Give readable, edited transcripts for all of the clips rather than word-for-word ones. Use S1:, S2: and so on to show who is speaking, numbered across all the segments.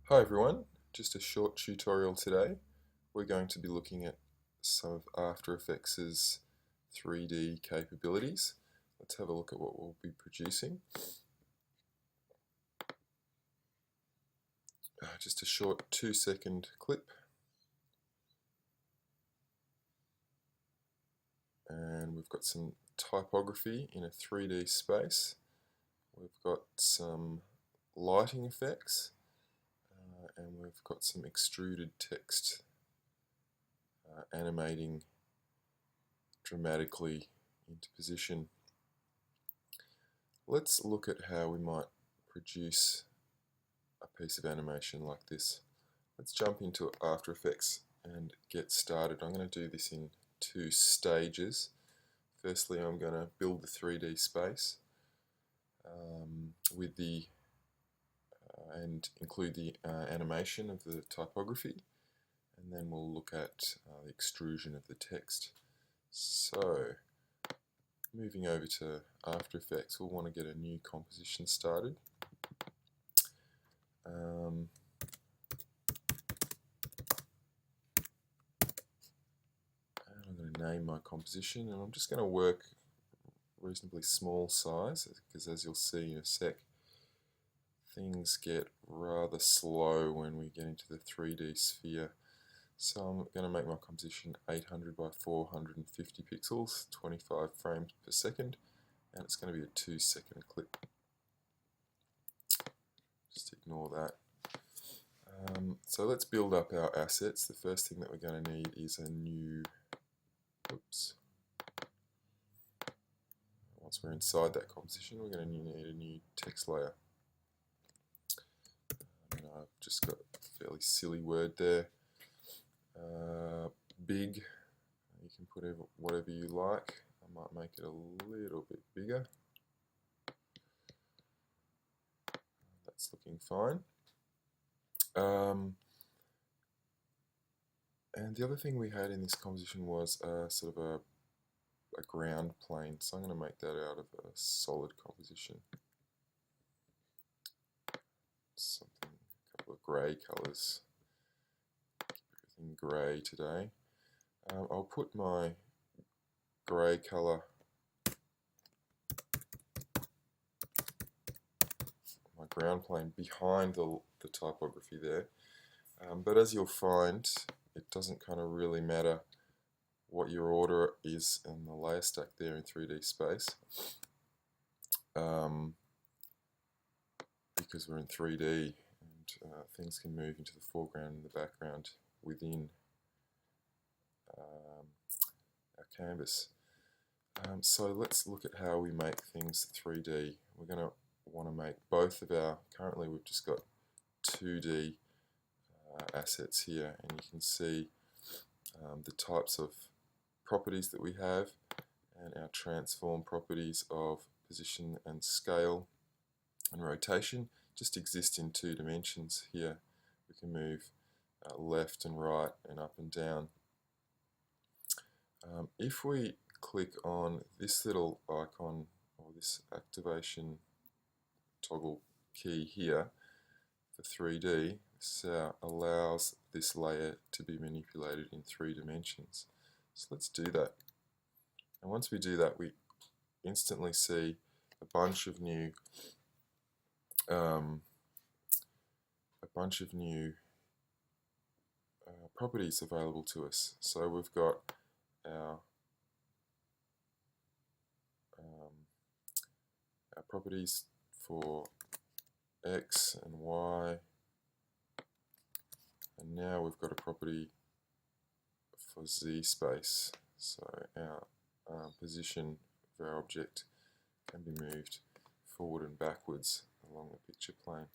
S1: Hi everyone, just a short tutorial today. We're going to be looking at some of After Effects' 3D capabilities. Let's have a look at what we'll be producing. Just a short 2-second clip. And we've got some typography in a 3D space. We've got some lighting effects. And we've got some extruded text animating dramatically into position. Let's look at how we might produce a piece of animation like this. Let's jump into After Effects and get started. I'm going to do this in 2 stages. Firstly, I'm going to build the 3D space with the and include the animation of the typography, and then we'll look at the extrusion of the text. So, moving over to After Effects, we'll want to get a new composition started. And I'm going to name my composition, and I'm just going to work reasonably small size, because as you'll see in a sec, things get rather slow when we get into the 3D sphere. So I'm going to make my composition 800 by 450 pixels, 25 frames per second, and it's going to be a 2-second clip. Just ignore that. So let's build up our assets. The first thing that we're going to need is a new, once we're inside that composition, we're going to need a new text layer. And I've just got a fairly silly word there. Big, you can put whatever you like. I might make it a little bit bigger. That's looking fine. And the other thing we had in this composition was sort of a ground plane, so I'm going to make that out of a solid composition. Something, a couple of grey colours. Keep everything grey today. I'll put my grey colour, my ground plane, behind the typography there. But as you'll find, it doesn't kind of really matter what your order is in the layer stack there in 3D space, because we're in 3D and things can move into the foreground and the background within our canvas. So let's look at how we make things 3D. We're going to want to make both of our, currently we've just got 2D assets here, and you can see the types of properties that we have, and our transform properties of position and scale and rotation just exist in 2 dimensions here. We can move left and right and up and down. If we click on this little icon, or this activation toggle key here for 3D, this allows this layer to be manipulated in 3 dimensions. So let's do that. And once we do that, we instantly see a bunch of new properties available to us. So we've got our properties for X and Y, and now we've got a property for Z space. So our position of our object can be moved forward and backwards along the picture plane.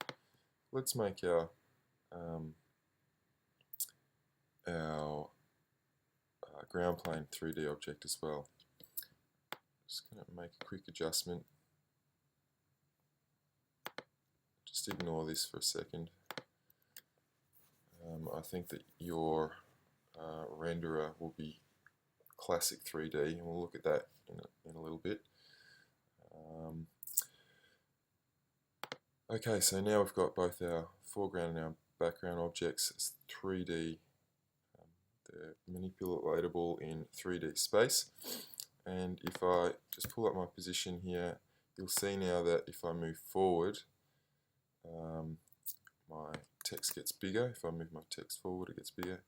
S1: Let's make our ground plane 3D object as well. Just going to make a quick adjustment. Just ignore this for a second. I think that your renderer will be classic 3D, and we'll look at that in a little bit. Okay, so now we've got both our foreground and our background objects as 3D. They're manipulatable in 3D space. And if I just pull up my position here, you'll see now that if I move forward, my text gets bigger. If I move my text forward, it gets bigger.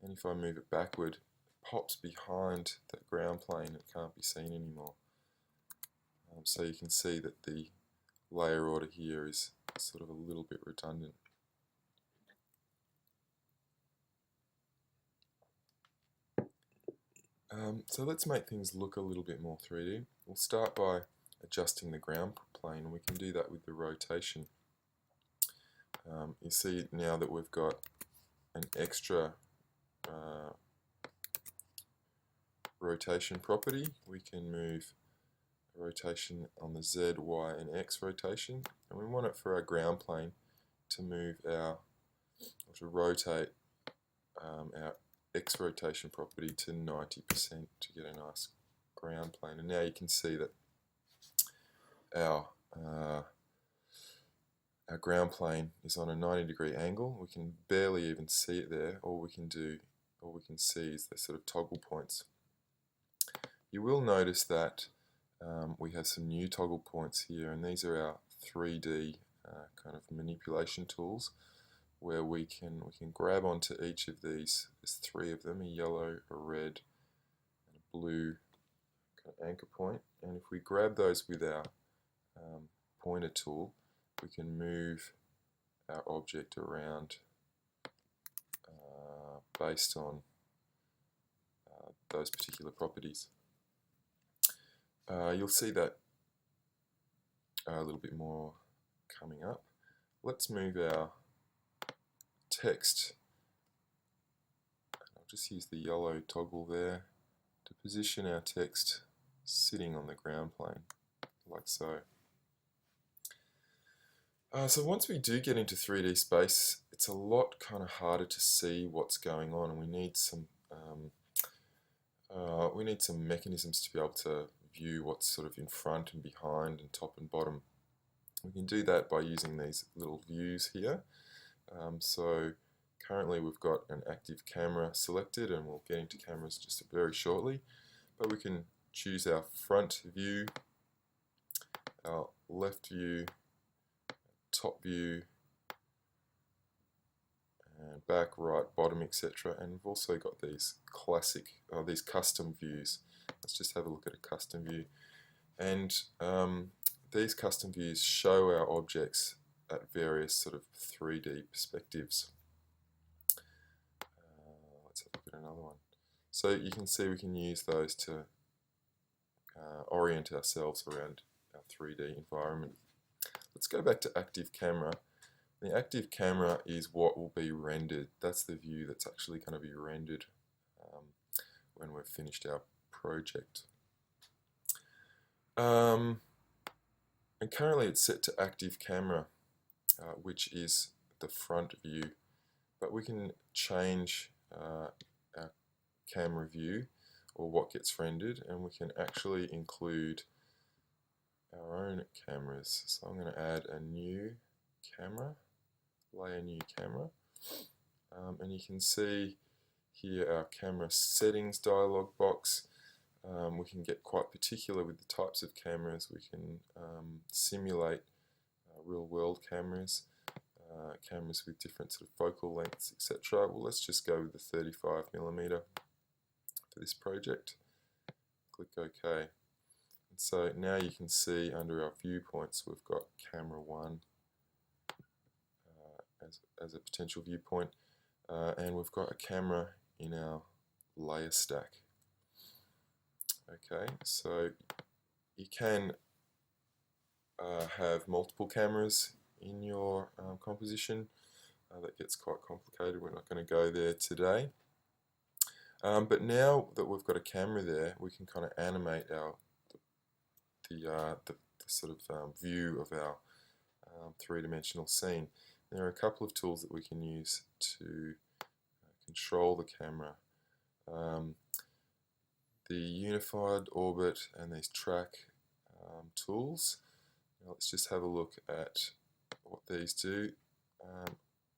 S1: And if I move it backward, it pops behind that ground plane. It can't be seen anymore. So you can see that the layer order here is sort of a little bit redundant. So let's make things look a little bit more 3D. We'll start by adjusting the ground plane, and we can do that with the rotation. You see now that we've got an extra rotation property. We can move rotation on the Z, Y, and X rotation, and we want it for our ground plane to move our, or to rotate our X rotation property to 90% to get a nice ground plane. And now you can see that our ground plane is on a 90-degree angle. We can barely even see it there. All we can see is the sort of toggle points. You will notice that we have some new toggle points here, and these are our 3D kind of manipulation tools, where we can grab onto each of these. There's 3 of them: a yellow, a red, and a blue kind of anchor point. And if we grab those with our pointer tool, we can move our object around based on those particular properties. You'll see that a little bit more coming up. Let's move our text. I'll just use the yellow toggle there to position our text sitting on the ground plane, like so. So once we do get into 3D space, it's a lot kind of harder to see what's going on, and we need some mechanisms to be able to view what's sort of in front and behind and top and bottom. We can do that by using these little views here. So currently we've got an active camera selected, and we'll get into cameras just very shortly, but we can choose our front view, our left view, top view, and back, right, bottom, etc. And we've also got these these custom views. Let's just have a look at a custom view. And these custom views show our objects at various sort of 3D perspectives. Let's have a look at another one. So you can see we can use those to orient ourselves around our 3D environment. Let's go back to active camera. The active camera is what will be rendered. That's the view that's actually going to be rendered when we've finished our project. And currently it's set to active camera, which is the front view, but we can change our camera view, or what gets rendered, and we can actually include our own cameras. So I'm going to add a new camera, layer new camera, and you can see here our camera settings dialog box. We can get quite particular with the types of cameras. We can simulate real world cameras, cameras with different sort of focal lengths, etc. Well, let's just go with the 35mm for this project. Click OK. And so now you can see under our viewpoints we've got camera 1 as a potential viewpoint, and we've got a camera in our layer stack. Okay, so you can have multiple cameras in your composition. That gets quite complicated. We're not going to go there today. But now that we've got a camera there, we can kind of animate the sort of view of our three-dimensional scene. There are a couple of tools that we can use to control the camera. The unified orbit and these track tools. Now let's just have a look at what these do.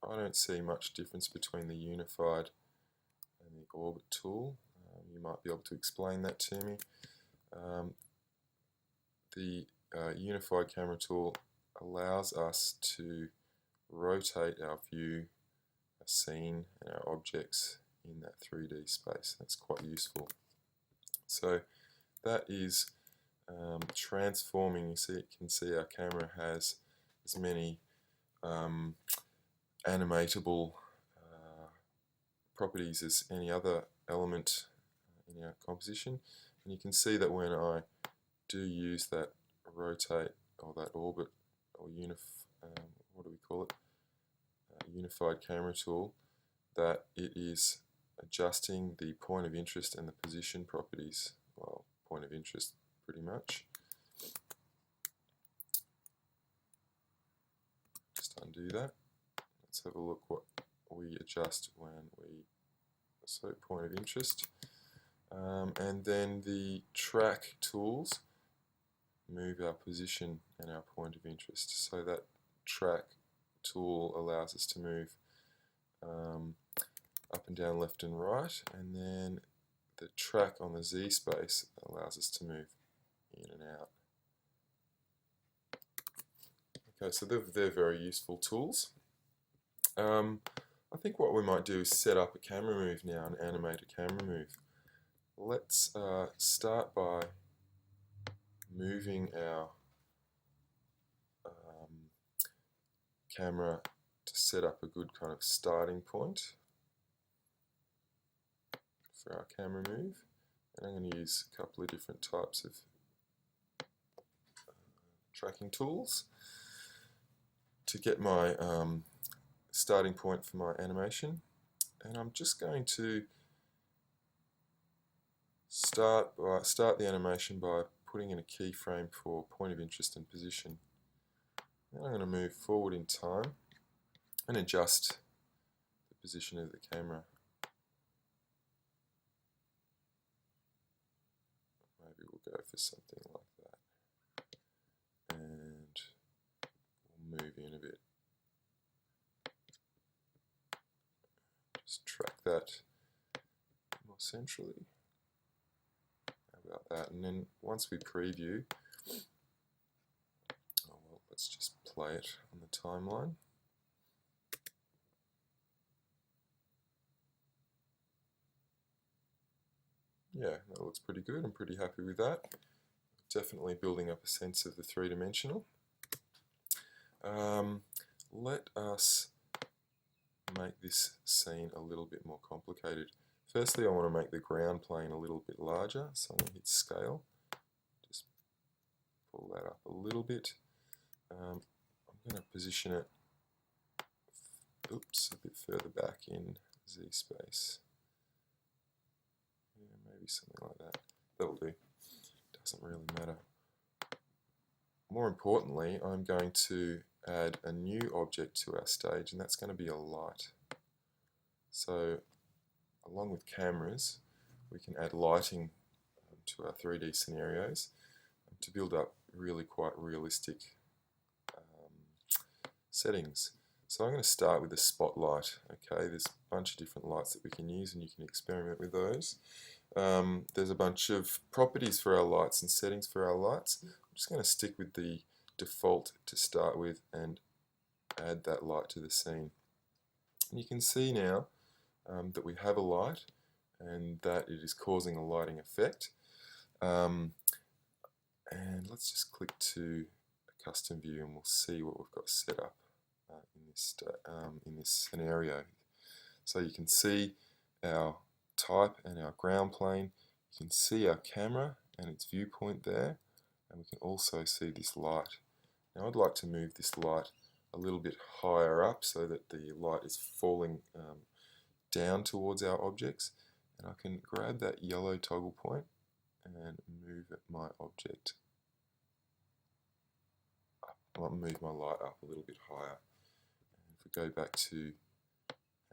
S1: I don't see much difference between the unified and the orbit tool. You might be able to explain that to me. The unified camera tool allows us to rotate our view, our scene, and our objects in that 3D space. That's quite useful. So that is transforming. You can see our camera has as many animatable properties as any other element in our composition, and you can see that when I do use that rotate or that orbit or what do we call it? Unified camera tool, that it is adjusting the point of interest and the position properties. Well, point of interest pretty much. Just undo that. Let's have a look what we adjust when we assert point of interest. And then the track tools move our position and our point of interest. So that track tool allows us to move up and down, left and right, and then the track on the Z space allows us to move in and out. Okay, so they're very useful tools. I think what we might do is set up a camera move now and animate a camera move. Let's start by moving our camera to set up a good kind of starting point for our camera move. And I'm going to use a couple of different types of tracking tools to get my starting point for my animation. And I'm just going to start the animation by putting in a keyframe for point of interest and position. Then I'm going to move forward in time and adjust the position of the camera. Maybe we'll go for something like that. And we'll move in a bit. Just track that more centrally. How about that? And then once we preview, let's just play it on the timeline. Yeah, that looks pretty good. I'm pretty happy with that. Definitely building up a sense of the three-dimensional. Let us make this scene a little bit more complicated. Firstly, I want to make the ground plane a little bit larger, so I'm going to hit scale. Just pull that up a little bit. I'm going to position it a bit further back in Z space. Yeah, maybe something like that. That'll do. Doesn't really matter. More importantly, I'm going to add a new object to our stage, and that's going to be a light. So, along with cameras, we can add lighting to our 3D scenarios to build up really quite realistic settings. So I'm going to start with the spotlight. Okay, there's a bunch of different lights that we can use, and you can experiment with those. There's a bunch of properties for our lights and settings for our lights. I'm just going to stick with the default to start with and add that light to the scene. And you can see now that we have a light and that it is causing a lighting effect. And let's just click to a custom view and we'll see what we've got set up in this scenario. So you can see our type and our ground plane. You can see our camera and its viewpoint there, and we can also see this light. Now I'd like to move this light a little bit higher up so that the light is falling down towards our objects, and I can grab that yellow toggle point and move my object up. I'll move my light up a little bit higher. And if we go back to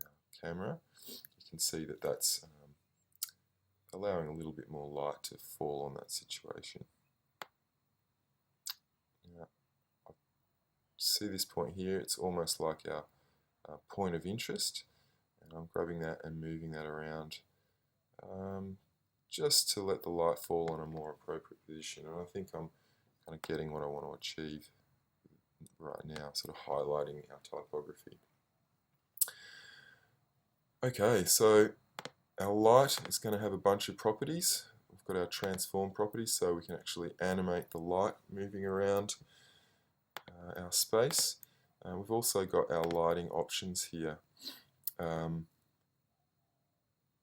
S1: our camera, you can see that that's allowing a little bit more light to fall on that situation. Now, see this point here, it's almost like our point of interest, and I'm grabbing that and moving that around just to let the light fall on a more appropriate position. And I think I'm kind of getting what I want to achieve right now, sort of highlighting our typography. Okay, so our light is going to have a bunch of properties. We've got our transform properties, so we can actually animate the light moving around our space. We've also got our lighting options here.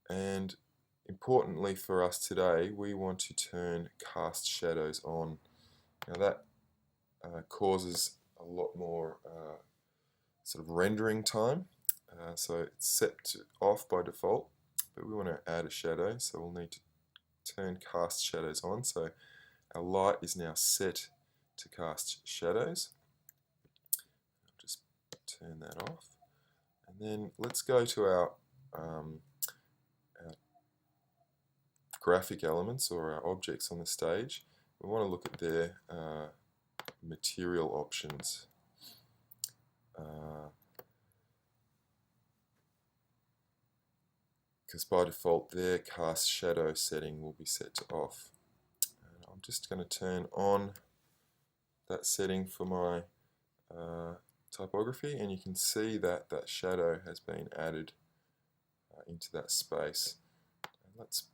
S1: And importantly for us today, we want to turn cast shadows on. Now that causes a lot more sort of rendering time. So it's set to off by default, but we want to add a shadow, so we'll need to turn cast shadows on. So our light is now set to cast shadows. I'll just turn that off. And then let's go to our graphic elements, or our objects on the stage. We want to look at their material options. Because by default their cast shadow setting will be set to off. And I'm just going to turn on that setting for my typography, and you can see that that shadow has been added into that space. And let's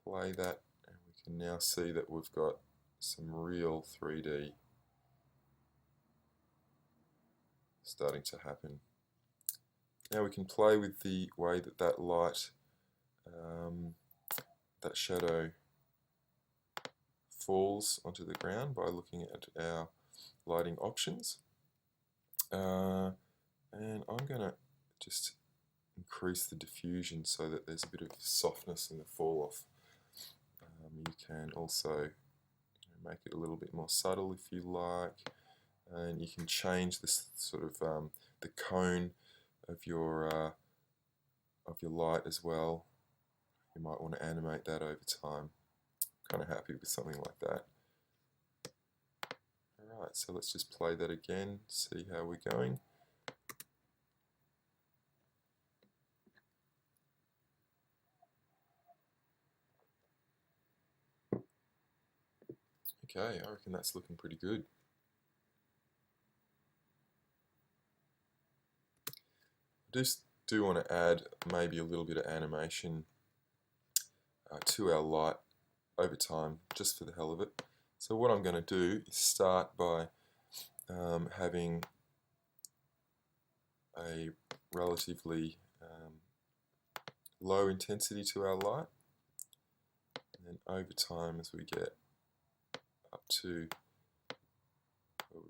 S1: play that, and we can now see that we've got some real 3D starting to happen. Now we can play with the way that that light, that shadow falls onto the ground by looking at our lighting options. And I'm going to just increase the diffusion so that there's a bit of softness in the fall off. You can also make it a little bit more subtle if you like, and you can change this sort of the cone of your light as well. You might want to animate that over time. Kind of happy with something like that. Alright, so let's just play that again, see how we're going. Okay, I reckon that's looking pretty good. I just do want to add maybe a little bit of animation to our light over time, just for the hell of it. So what I'm going to do is start by having a relatively low intensity to our light, and then over time, as we get up to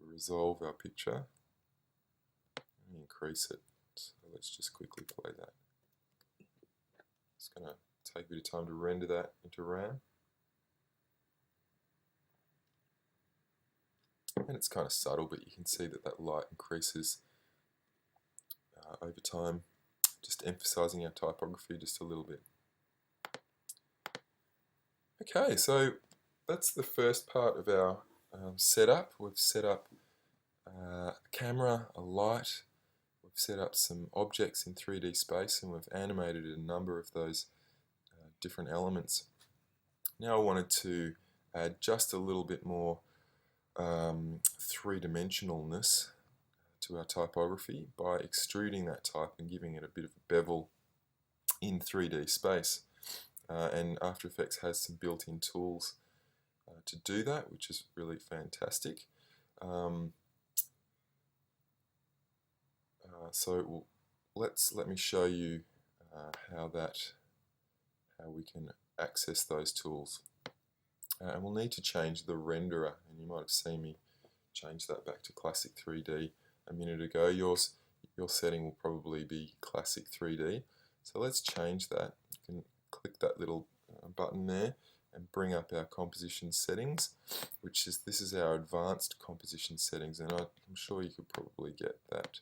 S1: resolve our picture, and increase it. So let's just quickly play that. It's going to take a bit of time to render that into RAM. And it's kind of subtle, but you can see that that light increases over time, just emphasizing our typography just a little bit. Okay, so that's the first part of our setup. We've set up a camera, a light, we've set up some objects in 3D space, and we've animated a number of those different elements. Now I wanted to add just a little bit more three-dimensionalness to our typography by extruding that type and giving it a bit of a bevel in 3D space. And After Effects has some built-in tools to do that, which is really fantastic. So let me show you how we can access those tools. And we'll need to change the renderer, and you might have seen me change that back to Classic 3D a minute ago. Your setting will probably be Classic 3D. So let's change that. You can click that little button there and bring up our composition settings, this is our advanced composition settings, and I'm sure you could probably get that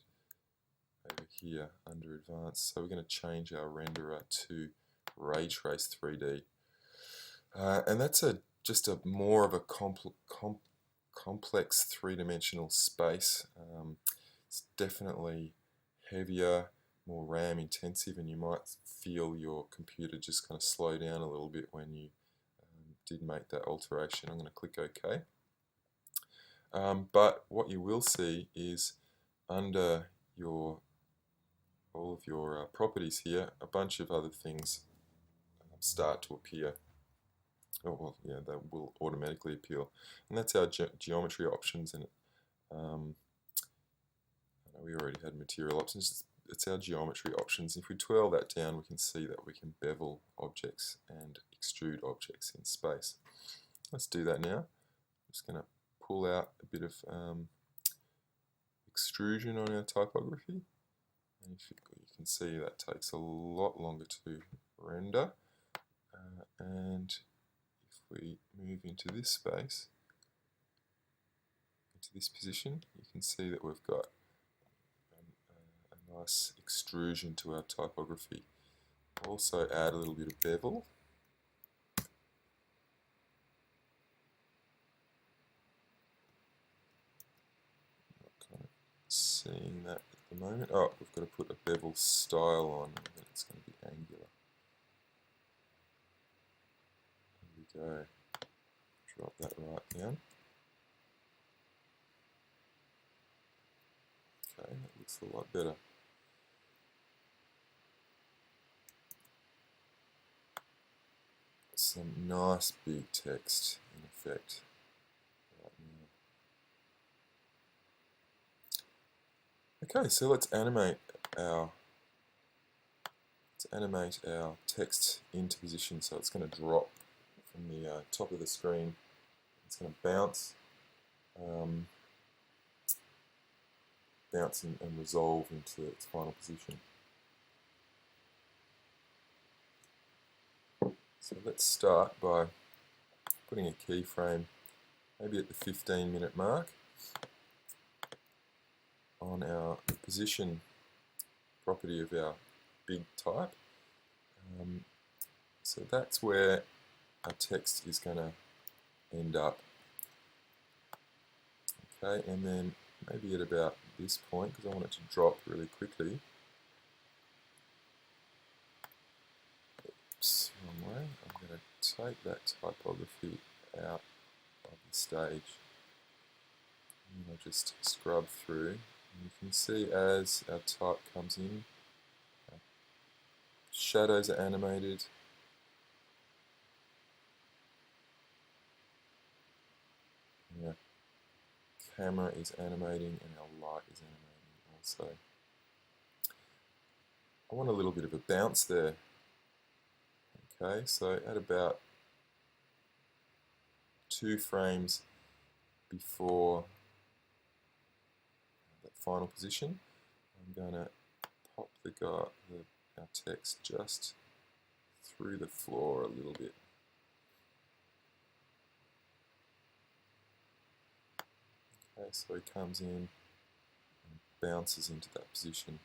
S1: over here under advanced. So we're going to change our renderer to Ray Trace 3D, and that's just more of a complex three-dimensional space. It's definitely heavier, more RAM intensive, and you might feel your computer just kind of slow down a little bit when you did make that alteration. I'm going to click OK. But what you will see is under all of your properties here, a bunch of other things start to appear. Oh, well, yeah, they will automatically appear. And that's our geometry options. And we already had material options. It's our geometry options. If we twirl that down, we can see that we can bevel objects and extrude objects in space. Let's do that now. I'm just going to pull out a bit of extrusion on our typography. And you can see that takes a lot longer to render. And if we move into this space, into this position, you can see that we've got a nice extrusion to our typography. Also add a little bit of bevel. Not kind of seeing that at the moment. Oh, we've got to put a bevel style on, and then it's going to be angular. There we go. Drop that right down. Okay, that looks a lot better. Some nice big text in effect right now. Okay, so let's animate our text into position. So it's going to drop from the top of the screen. It's going to bounce, and resolve into its final position. So let's start by putting a keyframe maybe at the 15-minute mark on our position property of our big type. So that's where our text is going to end up. Okay, and then maybe at about this point, because I want it to drop really quickly. Oops, wrong way. I'm going to take that typography out of the stage. And I'll just scrub through. And you can see as our type comes in, our shadows are animated. And our camera is animating, and our light is animating also. I want a little bit of a bounce there. Okay, so at about 2 frames before that final position, I'm going to pop our text just through the floor a little bit. Okay, so he comes in and bounces into that position.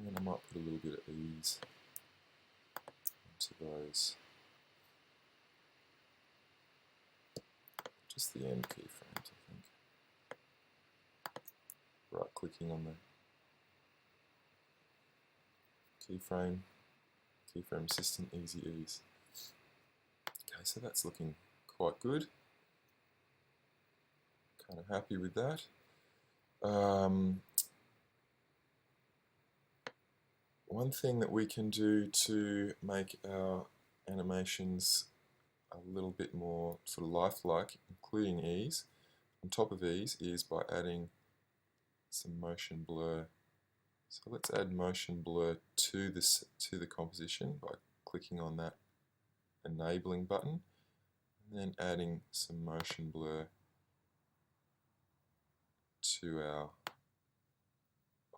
S1: And I might put a little bit of ease into those. Just the end keyframes, I think. Right clicking on the keyframe assistant, easy ease. Okay, so that's looking quite good. Kind of happy with that. One thing that we can do to make our animations a little bit more sort of lifelike, including ease, on top of ease, is by adding some motion blur. So let's add motion blur to the composition by clicking on that enabling button, and then adding some motion blur to our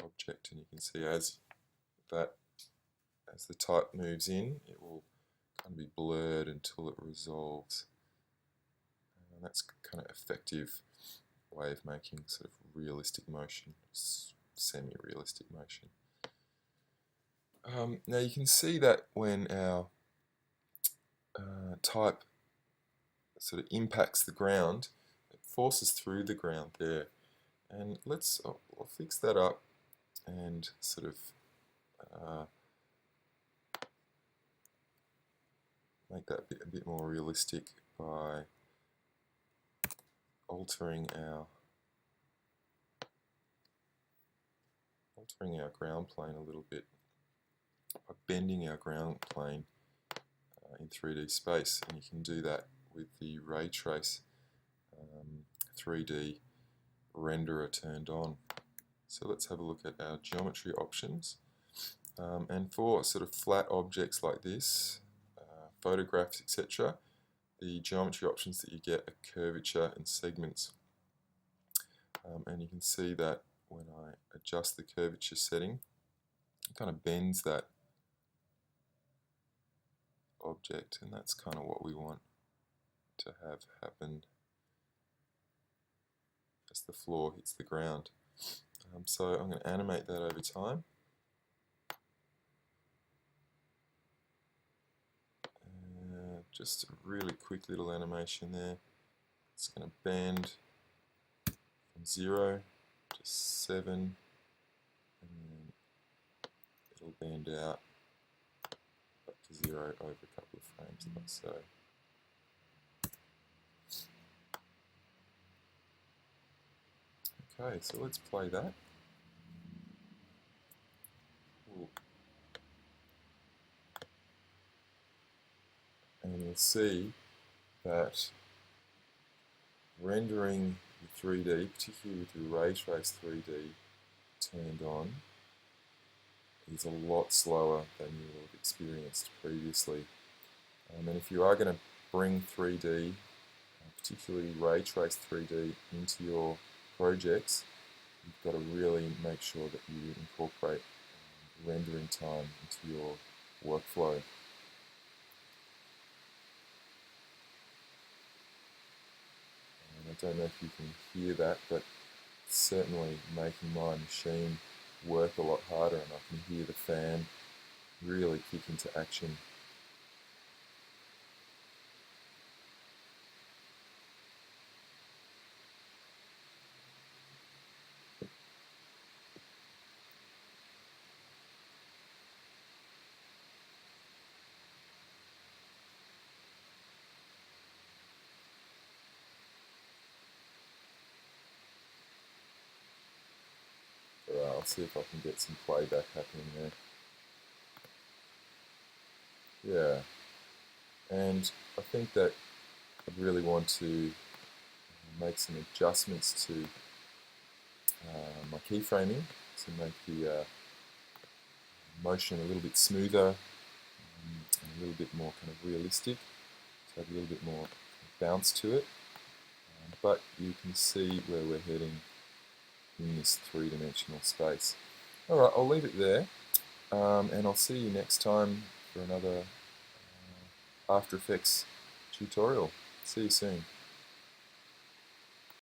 S1: object. And you can see as the type moves in, it will kind of be blurred until it resolves. And that's kind of effective way of making sort of realistic motion, semi-realistic motion. Now you can see that when our type sort of impacts the ground, it forces through the ground there, And I'll fix that up and sort of make that a bit more realistic by altering our ground plane a little bit, by bending our ground plane in 3D space, and you can do that with the ray trace 3D renderer turned on. So let's have a look at our geometry options. And for sort of flat objects like this, photographs, etc., the geometry options that you get are curvature and segments. And you can see that when I adjust the curvature setting, it kind of bends that object, and that's kind of what we want to have happen as the floor hits the ground. So I'm going to animate that over time. Just a really quick little animation there. It's going to bend from 0 to 7, and then it'll bend out up to 0 over a couple of frames like so. Okay, so let's play that. And you'll see that rendering the 3D, particularly with the ray trace 3D turned on, is a lot slower than you will have experienced previously. And if you are going to bring 3D, particularly ray trace 3D, into your projects, you've got to really make sure that you incorporate rendering time into your workflow. And I don't know if you can hear that, but it's certainly making my machine work a lot harder, and I can hear the fan really kick into action. I'll see if I can get some playback happening there. Yeah, and I think that I really want to make some adjustments to my keyframing to make the motion a little bit smoother and a little bit more kind of realistic, to have a little bit more bounce to it. But you can see where we're heading in this three-dimensional space. Alright, I'll leave it there, and I'll see you next time for another After Effects tutorial. See you soon.